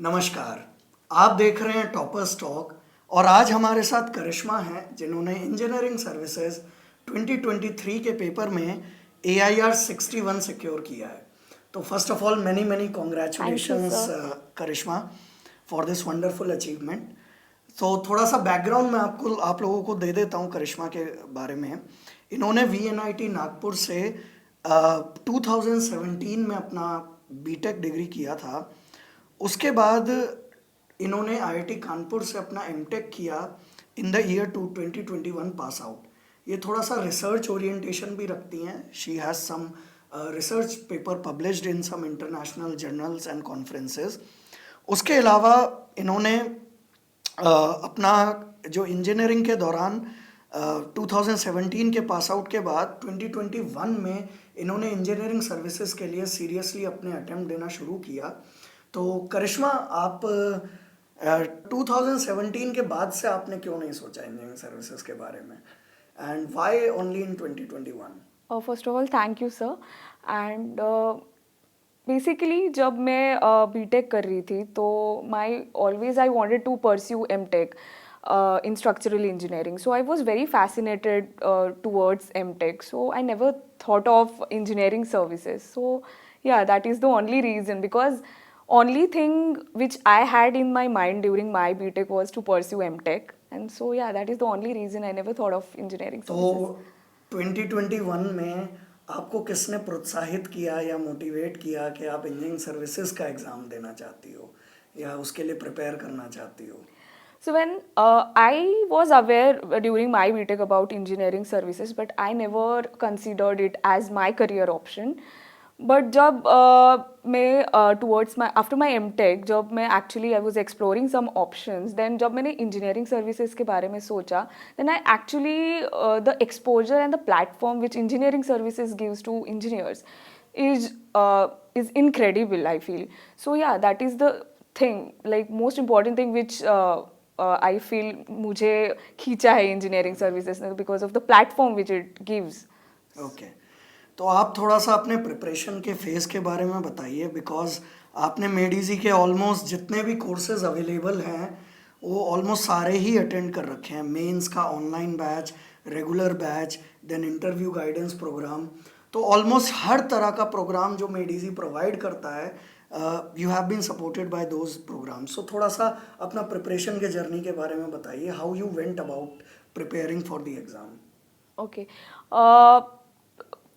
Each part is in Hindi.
नमस्कार। आप देख रहे हैं टॉपर्स टॉक और आज हमारे साथ करिश्मा हैं जिन्होंने इंजीनियरिंग सर्विसेज 2023 के पेपर में AIR 61 सिक्योर किया है। तो first of all many many Thank you, congratulations sir. Karishma for this wonderful achievement. तो थोड़ा सा बैकग्राउंड मैं आप लोगों को दे देता हूँ करिश्मा के बारे में। इन्होंने VNIT नागपुर से 2017 में अपना बीटेक डिग्री किया था। उसके बाद इन्होंने IIT कानपुर से अपना एमटेक किया in the year 2021 pass out. ये थोड़ा सा रिसर्च ओरिएंटेशन भी रखती हैं। She has some research paper published in some international journals and conferences. उसके अलावा इन्होंने अपना जो इंजीनियरिंग के दौरान 2017 के पास आउट के बाद 2021 में इन्होंने इंजीनियरिंग सर्विसेज के लिए सीरियसली अपने अटेम्प्ट देना शुरू किया। तो करिश्मा, आप 2017 के बाद से आपने क्यों नहीं सोचा इंजीनियरिंग सर्विसेज के बारे में, and why only in 2021? First of all, thank you, sir. And basically, जब मैं बीटेक कर रही थी तो I wanted to pursue MTech in structural engineering. So I was very fascinated towards MTech. So I never thought of engineering services. So yeah, that is the only reason, because only thing which I had in my mind during my BTech was to pursue MTech. And so yeah, that is the only reason I never thought of engineering services. तो 2021 में आपको किसने प्रोत्साहित किया या मोटिवेट किया कि आप इंजीनियरिंग सर्विसेज का एग्ज़ाम देना चाहती हो या उसके लिए प्रिपेयर करना चाहती हो? So when I was aware during my BTech about engineering services, but I never considered it as my career option. But जब मैं towards my after my MTech, जब मैं actually I was exploring some options, then जब मैंने engineering services के बारे में सोचा, then I actually the exposure and the platform which engineering services gives to engineers is incredible, I feel. So yeah, that is the thing, like most important thing which I feel मुझे खींचा है engineering services ने, because of the platform which it gives. Okay, तो आप थोड़ा सा अपने प्रिपरेशन के फेज़ के बारे में बताइए, बिकॉज आपने मेडिजी के ऑलमोस्ट जितने भी कोर्सेज अवेलेबल हैं वो ऑलमोस्ट सारे ही अटेंड कर रखे हैं। मेंस का online batch, regular batch, then interview guidance programme, तो ऑलमोस्ट हर तरह का प्रोग्राम जो मेडिजी प्रोवाइड करता है you have been supported by those programme. So थोड़ा सा अपना प्रिपरेशन के जर्नी के बारे में बताइए, how you went about preparing for the exam. Okay,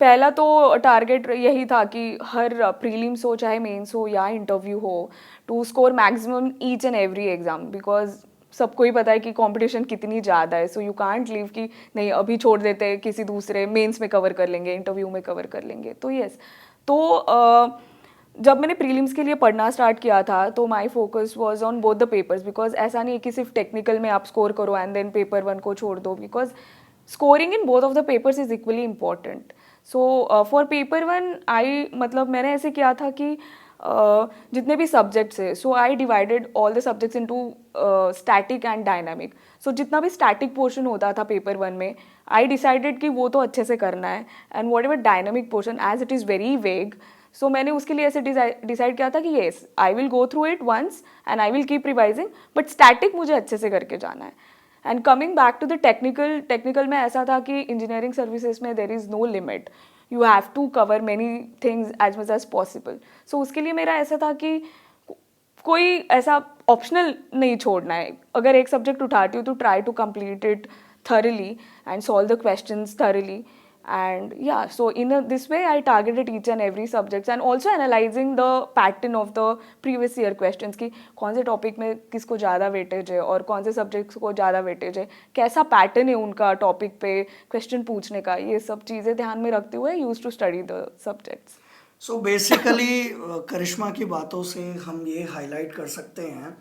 पहला तो टारगेट यही था कि हर प्रीलिम्स हो चाहे मेंस हो या इंटरव्यू हो, to score maximum each and every exam, because सबको ही पता है कि कंपटीशन कितनी ज़्यादा है. सो यू कांट लीव कि नहीं अभी छोड़ देते हैं, किसी दूसरे मेंस में कवर कर लेंगे, इंटरव्यू में कवर कर लेंगे. तो यस, तो जब मैंने प्रीलिम्स के लिए पढ़ना स्टार्ट किया था तो my focus was on both the papers, because ऐसा नहीं है कि सिर्फ टेक्निकल में आप स्कोर करो एंड देन पेपर 1 को छोड़ दो, because scoring in both of the papers is equally important. So for paper 1 मतलब मैंने ऐसे किया था कि जितने भी सब्जेक्ट्स है, so I divided all the subjects into static and dynamic. So जितना भी स्टैटिक पोर्शन होता था पेपर 1 में, आई डिसाइडेड कि वो तो अच्छे से करना है, and whatever dynamic portion as it is very vague, so मैंने उसके लिए ऐसे डिसाइड किया था कि yes I will go through it once and I will keep revising, but static मुझे अच्छे से करके जाना है. And coming back to the technical में ऐसा था कि इंजीनियरिंग सर्विसेज में there is no limit, you have to cover many things as much as possible. So उसके लिए मेरा ऐसा था कि कोई ऐसा ऑप्शनल नहीं छोड़ना है. अगर एक सब्जेक्ट उठाती हूँ तो try to complete it thoroughly and solve the questions thoroughly. And yeah, so in this way I targeted each and every subjects, and also analyzing the pattern of the previous year questions कि कौन से टॉपिक में किसको ज़्यादा वेटेज है और कौन से सब्जेक्ट्स को ज़्यादा वेटेज है, कैसा पैटर्न है उनका टॉपिक पे क्वेश्चन पूछने का, ये सब चीज़ें ध्यान में रखते हुए use to study the subjects. So basically Karishma की बातों से हम ये हाईलाइट कर सकते हैं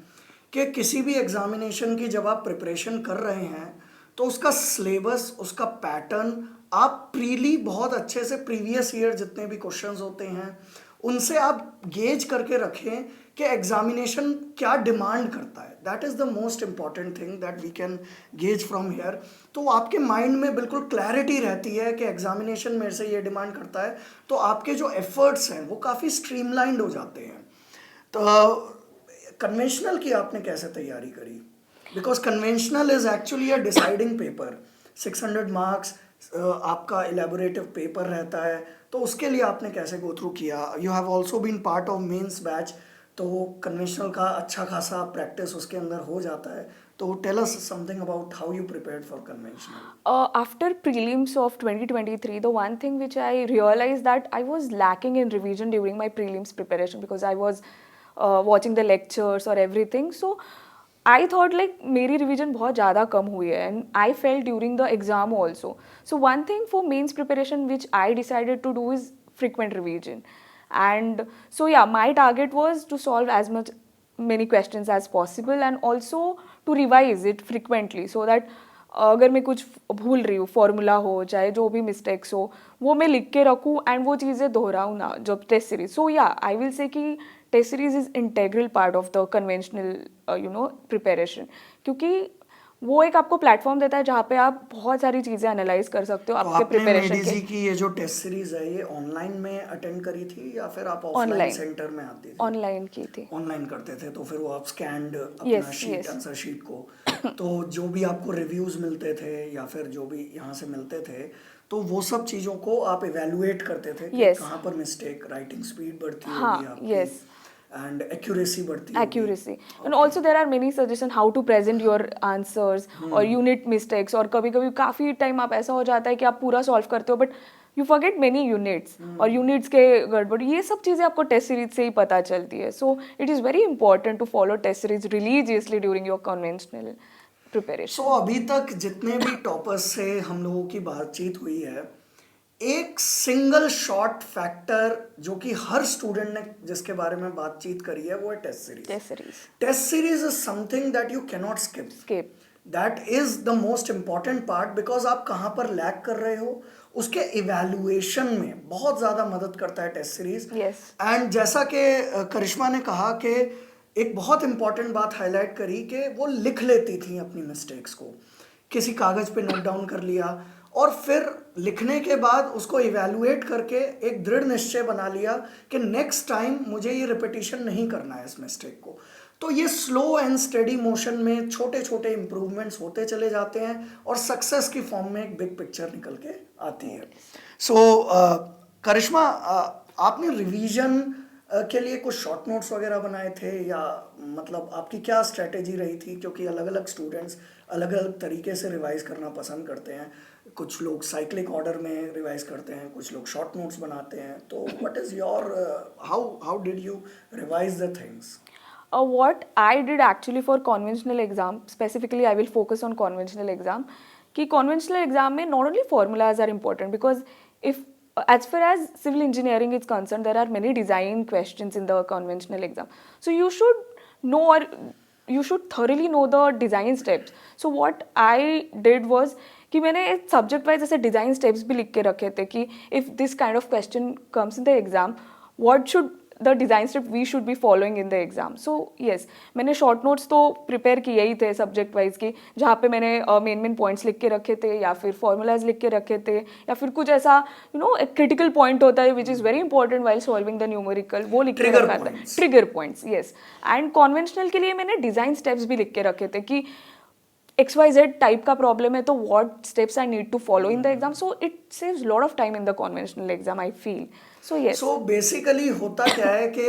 कि किसी भी एग्जामिनेशन की जब आप प्रिपरेशन कर रहे हैं तो उसका सिलेबस, उसका पैटर्न आप प्रीली बहुत अच्छे से प्रीवियस ईयर जितने भी क्वेश्चंस होते हैं उनसे आप गेज करके रखें कि एग्जामिनेशन क्या डिमांड करता है. That is the most important thing that we can gauge from here. तो आपके माइंड में बिल्कुल क्लैरिटी रहती है कि एग्जामिनेशन मेरे से ये डिमांड करता है, तो आपके जो एफर्ट्स हैं वो काफ़ी स्ट्रीमलाइंड हो जाते हैं. तो कन्वेंशनल की आपने कैसे तैयारी करी? Because conventional is actually a deciding paper, 600 marks आपका इलेबोरेटिव पेपर रहता है, तो उसके लिए आपने कैसे गो थ्रू किया? You have also been part of mains batch, तो कन्वेंशनल का अच्छा खासा प्रैक्टिस उसके अंदर हो जाता है, तो tell us something about how you prepared for conventional. After prelims of 2023, the one thing which I realized that I was lacking in revision during my prelims preparation because I was watching the lectures or everything. So I thought like मेरी revision बहुत ज़्यादा कम हुई है, and I felt during the exam also. So one thing for mains preparation which I decided to do is frequent revision. And so yeah, my target was to solve as much many questions as possible and also to revise it frequently so that अगर मैं कुछ भूल रही हूँ, फॉर्मूला हो चाहे जो भी मिस्टेक्स हो, वो मैं लिख के रखूँ एंड वो चीज़ें दोहराऊँ ना जब टेस्ट सीरीज. सो या आई विल से कि test series is integral part of the conventional preparation, क्योंकि वो एक आपको प्लेटफॉर्म देता है जहाँ पे आप बहुत सारी चीज़ें एनालाइज कर सकते हो तो आपके आपने प्रिपरेशन मेडीजी के. की ये जो टेस्ट सीरीज है ये ऑनलाइन में अटेंड करी थी या फिर आप ऑफलाइन ऑनलाइन सेंटर में आती थी? ऑनलाइन की थी. ऑनलाइन करते थे, तो फिर वो आप स्कैंड अपना yes sheet, yes answer sheet को, तो जो भी आपको रिव्यूज मिलते थे या फिर जो भी यहाँ से मिलते थे, तो वो सब चीज़ों को आप इवेलुएट करते थे कि यस. कहाँ पर मिस्टेक, राइटिंग स्पीड बढ़ती हाँ होगी आपकी यस. एंड एक्यूरेसी बढ़ती होगी. accuracy and also there are many suggestions how to present your answers और unit mistakes. और कभी कभी काफ़ी टाइम आप ऐसा हो जाता है कि आप पूरा सॉल्व करते हो but you forget many units और यूनिट्स के गड़बड़, ये सब चीज़ें आपको टेस्ट सीरीज से ही पता चलती है. So it is very important to follow test series religiously during your conventional preparation. So अभी तक जितने भी टॉपर्स से हम लोगों की बातचीत हुई है, एक सिंगल शॉर्ट फैक्टर जो कि हर स्टूडेंट ने जिसके बारे में बातचीत करी है वो है test series. Test series test series is something that you cannot skip. Skip. That is the most important part, because आप कहाँ पर लैग कर रहे हो उसके इवैल्यूएशन में बहुत ज़्यादा मदद करता है टेस्ट सीरीज. यस. एंड जैसा कि करिश्मा ने कहा कि एक बहुत इंपॉर्टेंट बात हाईलाइट करी कि वो लिख लेती थी अपनी मिस्टेक्स को, किसी कागज़ पे नोट डाउन कर लिया और फिर लिखने के बाद उसको इवैल्यूएट करके एक दृढ़ निश्चय बना लिया कि नेक्स्ट टाइम मुझे ये रिपीटिशन नहीं करना है इस मिस्टेक को. तो ये स्लो एंड स्टेडी मोशन में छोटे छोटे इम्प्रूवमेंट्स होते चले जाते हैं और सक्सेस की फॉर्म में एक बिग पिक्चर निकल के आती है. सो करिश्मा, आपने रिवीजन के लिए कुछ शॉर्ट नोट्स वगैरह बनाए थे या मतलब आपकी क्या स्ट्रेटेजी रही थी? क्योंकि अलग अलग स्टूडेंट्स अलग अलग तरीके से रिवाइज करना पसंद करते हैं. कुछ लोग साइक्लिक ऑर्डर में रिवाइज करते हैं, कुछ लोग शॉर्ट नोट्स बनाते हैं. तो what is your, how did you revise the things? What I did actually for conventional exam, specifically I will focus on conventional exam, कि conventional exam में not only formulas are important because if as far as civil engineering is concerned there are many design questions in the conventional exam, so you should know or you should thoroughly know the design steps. So what I did was कि मैंने subject wise ऐसे design steps भी लिख के रखे थे कि if this kind of question comes in the exam, what should the design step we should be following in the exam. So yes, मैंने short notes तो prepare किए ही थे subject wise की, जहाँ पे मैंने main points लिख के रखे थे या फिर formulas लिख के रखे थे या फिर कुछ ऐसा एक critical point होता है which is very important while solving the numerical, वो लिख के रखा था. Trigger points, yes. And conventional के लिए मैंने design steps भी लिख के रखे थे कि XYZ टाइप का प्रॉब्लम है तो what steps I need to follow in the exam. So it saves a lot of time in the conventional exam, I feel. So yes. So basically होता क्या है कि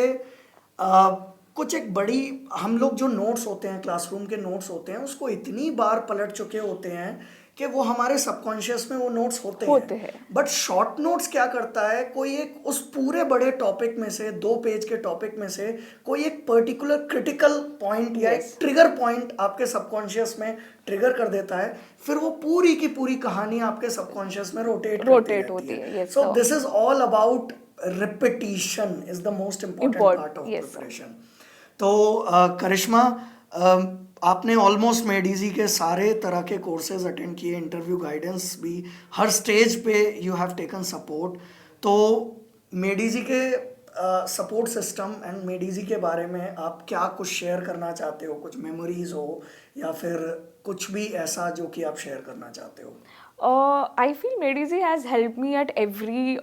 कुछ एक बड़ी, हम लोग जो नोट्स होते हैं, क्लासरूम के नोट्स होते हैं, उसको इतनी बार पलट चुके होते हैं कि वो हमारे सबकॉन्शियस में वो नोट्स होते हैं. बट शॉर्ट नोट्स क्या करता है, कोई एक उस पूरे बड़े टॉपिक में से, 2 पेज के टॉपिक में से कोई एक पर्टिकुलर क्रिटिकल पॉइंट या एक ट्रिगर पॉइंट आपके सबकॉन्शियस में ट्रिगर कर देता है, फिर वो पूरी की पूरी कहानी आपके सबकॉन्शियस में रोटेट होती है. So this is all about repetition is the most important part of preparation. तो करिश्मा, आपने ऑलमोस्ट मेडीजी के सारे तरह के कोर्सेज अटेंड किए, इंटरव्यू गाइडेंस भी, हर स्टेज पे यू हैव टेकन सपोर्ट. तो मेडीजी के सपोर्ट सिस्टम एंड मेडीजी के बारे में आप क्या कुछ शेयर करना चाहते हो? कुछ मेमोरीज हो या फिर कुछ भी ऐसा जो कि आप शेयर करना चाहते हो? I feel Medici has helped me at every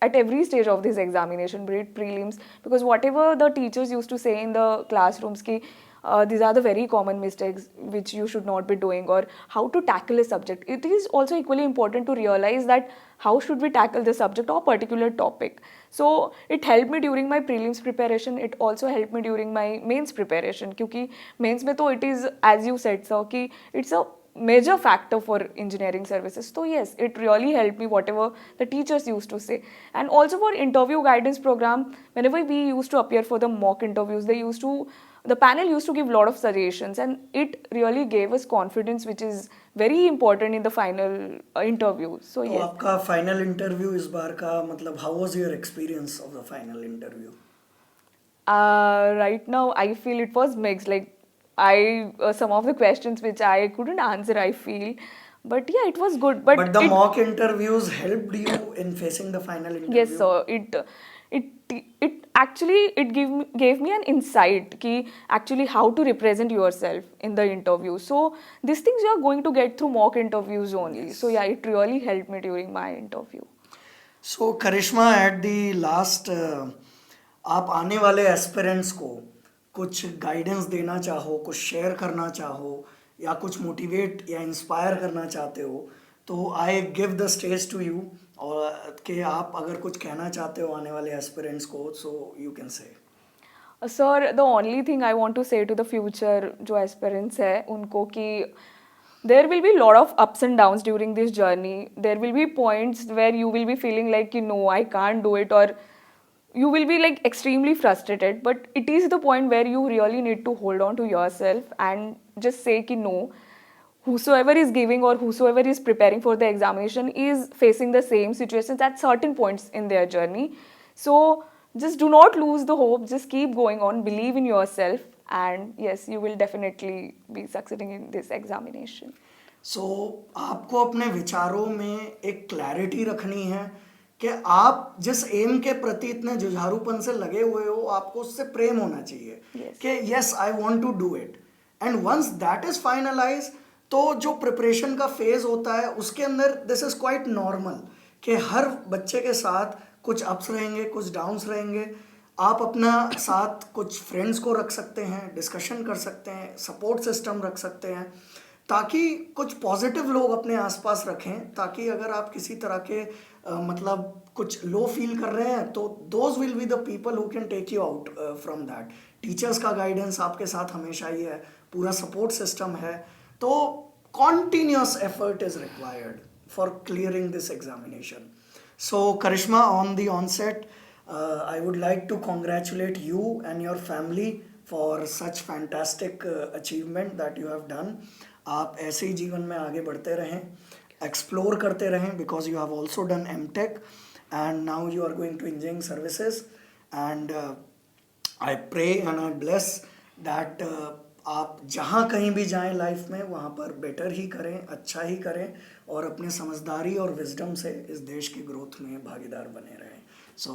at every stage of this examination, be it prelims, because whatever the teachers used to say in the classrooms, ki, these are the very common mistakes which you should not be doing, or how to tackle a subject. It is also equally important to realize that how should we tackle the subject or particular topic. So it helped me during my prelims preparation. It also helped me during my mains preparation, क्योंकि mains में तो it is, as you said sir, कि it's a major factor for engineering services. So yes, it really helped me whatever the teachers used to say. And also for interview guidance program, whenever we used to appear for the mock interviews, the panel used to give a lot of suggestions, and it really gave us confidence, which is very important in the final interview. So तो yes. आपका फाइनल इंटरव्यू इस बार का मतलब how was your experience of the final interview? Right now, I feel it was mixed. Like some of the questions which I couldn't answer, I feel, but yeah, it was good. But the mock interviews helped you in facing the final interview? Yes, sir. It actually gave me an insight ki actually how to represent yourself in the interview. So these things you are going to get through mock interviews only. Yes. So yeah, it really helped me during my interview. So Karishma, at the last, आप आने वाले एस्पिरेंट्स को कुछ गाइडेंस देना चाहो, कुछ शेयर करना चाहो, या कुछ मोटिवेट या इंस्पायर करना चाहते हो, तो I give the stage to you, और कि आप अगर कुछ कहना चाहते हो आने वाले एस्पिरेंट्स को, so you can say. Sir, the only thing I want to say to the future जो aspirants है उनको कि there will be a lot of ups and downs during this journey. There will be points where you will be feeling like you know I can't do it, or you will be like extremely frustrated. But it is the point where you really need to hold on to yourself and just say कि no. Whosoever is giving or whosoever is preparing for the examination is facing the same situations at certain points in their journey. So just do not lose the hope. Just keep going on. Believe in yourself, and yes, you will definitely be succeeding in this examination. सो आपको अपने विचारों में एक क्लैरिटी रखनी है कि आप जिस एम के प्रति इतने जुझारूपन से लगे हुए हो, आपको उससे प्रेम होना चाहिए कि yes I want to do it. And once that is finalize, तो जो प्रिपरेशन का फेज होता है उसके अंदर दिस इज क्वाइट नॉर्मल कि हर बच्चे के साथ कुछ अप्स रहेंगे, कुछ डाउन्स रहेंगे. आप अपना साथ कुछ फ्रेंड्स को रख सकते हैं, डिस्कशन कर सकते हैं, सपोर्ट सिस्टम रख सकते हैं, ताकि कुछ पॉजिटिव लोग अपने आसपास रखें, ताकि अगर आप किसी तरह के मतलब कुछ लो फील कर रहे हैं तो those will be the people who can take you out from that. Teachers का गाइडेंस आपके साथ हमेशा ही है, पूरा सपोर्ट सिस्टम है. तो continuous effort is required for clearing this examination. So Karishma, on the onset, I would like to congratulate you and your family for such fantastic achievement that you have done. आप ऐसे ही जीवन में आगे बढ़ते रहें, एक्सप्लोर करते रहें, because you have also done MTech and now you are going to engineering services, and I pray and I bless that आप जहाँ कहीं भी जाएं लाइफ में वहाँ पर बेटर ही करें, अच्छा ही करें, और अपने समझदारी और विजडम से इस देश की ग्रोथ में भागीदार बने रहें. So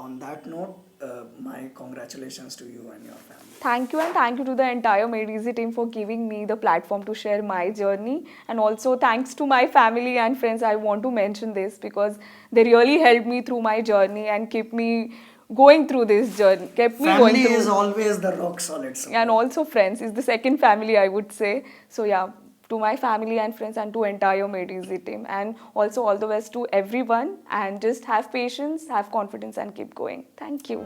on that note, my congratulations to you and your family. Thank you, and thank you to the entire Made Easy team for giving me the platform to share my journey. And also thanks to my family and friends. I want to mention this because they really helped me through my journey and keep me going through this journey. Kept me Family going through. is always the rock solid support. And also friends is the second family, I would say. So yeah, to my family and friends and to entire Made Easy team, and also all the best to everyone, and just have patience, have confidence, and keep going. Thank you.